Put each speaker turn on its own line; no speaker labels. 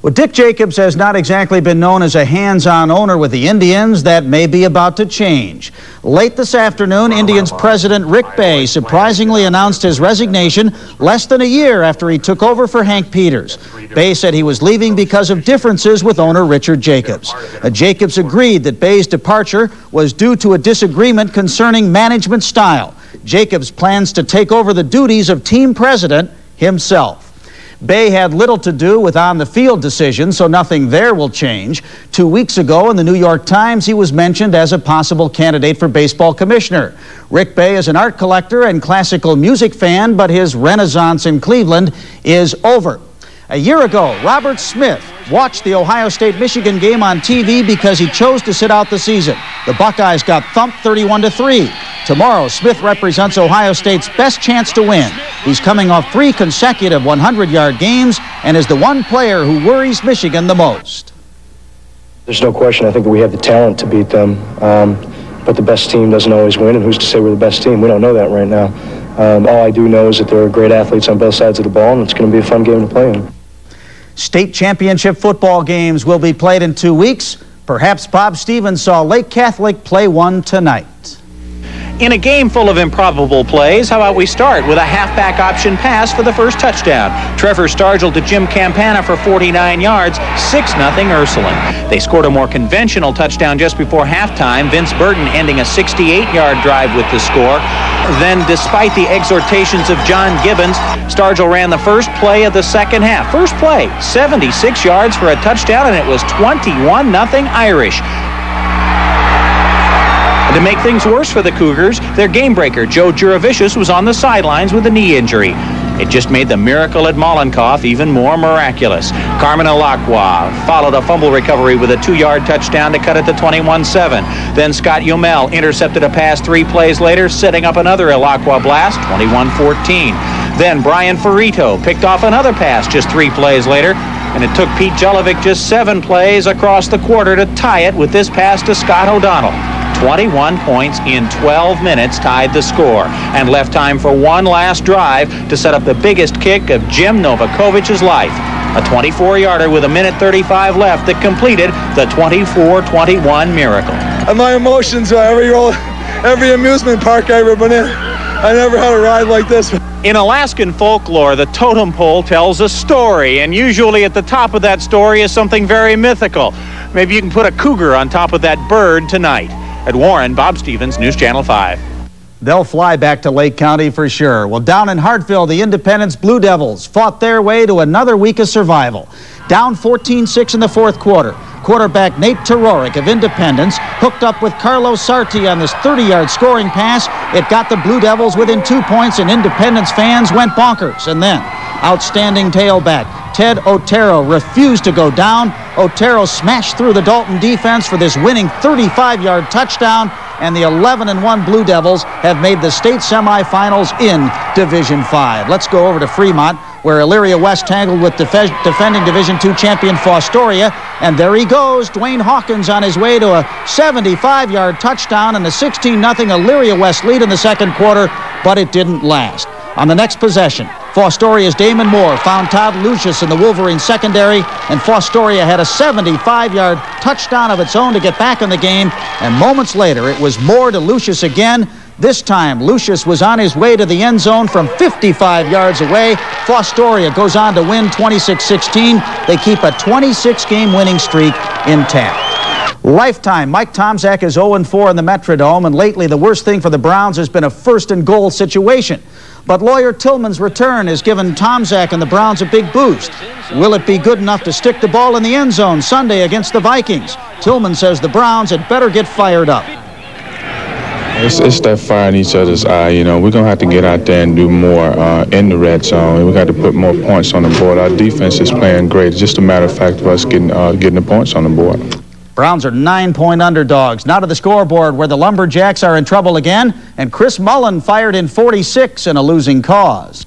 Well, Dick Jacobs has not exactly been known as a hands-on owner with the Indians. That may be about to change. Late this afternoon, Indians president Rick Bay surprisingly announced his resignation less than a year after he took over for Hank Peters. Bay said he was leaving because of differences with owner Richard Jacobs. Jacobs agreed that Bay's departure was due to a disagreement concerning management style. Jacobs plans to take over the duties of team president himself. Bay had little to do with on-the-field decisions, so nothing there will change. 2 weeks ago in the New York Times, he was mentioned as a possible candidate for baseball commissioner. Rick Bay is an art collector and classical music fan, but his renaissance in Cleveland is over. A year ago, Robert Smith watched the Ohio State-Michigan game on TV because he chose to sit out the season. The Buckeyes got thumped 31-3. Tomorrow, Smith represents Ohio State's best chance to win. He's coming off 3 consecutive 100-yard games and is the one player who worries Michigan the most.
There's no question. I think that we have the talent to beat them, but the best team doesn't always win, and who's to say we're the best team? We don't know that right now. All I do know is that there are great athletes on both sides of the ball, and it's going to be a fun game to play in.
State championship football games will be played in 2 weeks. Perhaps Bob Stevens saw Lake Catholic play one tonight.
In a game full of improbable plays, how about we start with a halfback option pass for the first touchdown. Trevor Stargell to Jim Campana for 49 yards, 6-0 Ursuline. They scored a more conventional touchdown just before halftime, Vince Burton ending a 68-yard drive with the score. Then, despite the exhortations of John Gibbons, Stargell ran the first play of the second half. First play, 76 yards for a touchdown, and it was 21-0 Irish. To make things worse for the Cougars, their game breaker, Joe Juravicius, was on the sidelines with a knee injury. It just made the miracle at Mollenkoff even more miraculous. Carmen Alakwa followed a fumble recovery with a 2-yard touchdown to cut it to 21-7. Then Scott Yumel intercepted a pass 3 plays later, setting up another Alakwa blast, 21-14. Then Brian Ferrito picked off another pass just 3 plays later, and it took Pete Jolovic just 7 plays across the quarter to tie it with this pass to Scott O'Donnell. 21 points in 12 minutes tied the score and left time for one last drive to set up the biggest kick of Jim Novakovic's life. A 24-yarder with 1:35 left that completed the 24-21 miracle.
And my emotions are every amusement park I ever been in. I never had a ride like this.
In Alaskan folklore, the totem pole tells a story, and usually at the top of that story is something very mythical. Maybe you can put a cougar on top of that bird tonight. At Warren, Bob Stevens, News Channel 5.
They'll fly back to Lake County for sure. Well, down in Hartville, the Independence Blue Devils fought their way to another week of survival. Down 14-6 in the fourth quarter. Quarterback Nate Tororik of Independence hooked up with Carlos Sarti on this 30-yard scoring pass. It got the Blue Devils within 2 points, and Independence fans went bonkers. And then, outstanding tailback Ted Otero refused to go down. Otero smashed through the Dalton defense for this winning 35-yard touchdown, and the 11-1 Blue Devils have made the state semifinals in Division 5. Let's go over to Fremont, where Elyria West tangled with defending Division II champion Fostoria, and there he goes, Dwayne Hawkins on his way to a 75-yard touchdown and a 16-0 Elyria West lead in the second quarter, but it didn't last. On the next possession, Fostoria's Damon Moore found Todd Lucius in the Wolverine secondary, and Fostoria had a 75-yard touchdown of its own to get back in the game, and moments later it was Moore to Lucius again. This time, Lucius was on his way to the end zone from 55 yards away. Fostoria goes on to win 26-16. They keep a 26-game winning streak intact. Lifetime, Mike Tomczak is 0-4 in the Metrodome, and lately the worst thing for the Browns has been a first-and-goal situation. But lawyer Tillman's return has given Tomczak and the Browns a big boost. Will it be good enough to stick the ball in the end zone Sunday against the Vikings? Tillman says the Browns had better get fired up.
It's that fire in each other's eye. You know, we're going to have to get out there and do more in the red zone. We got to put more points on the board. Our defense is playing great. It's just a matter of fact of us getting the points on the board.
Browns are 9-point underdogs. Now to the scoreboard, where the Lumberjacks are in trouble again, and Chris Mullen fired in 46 in a losing cause.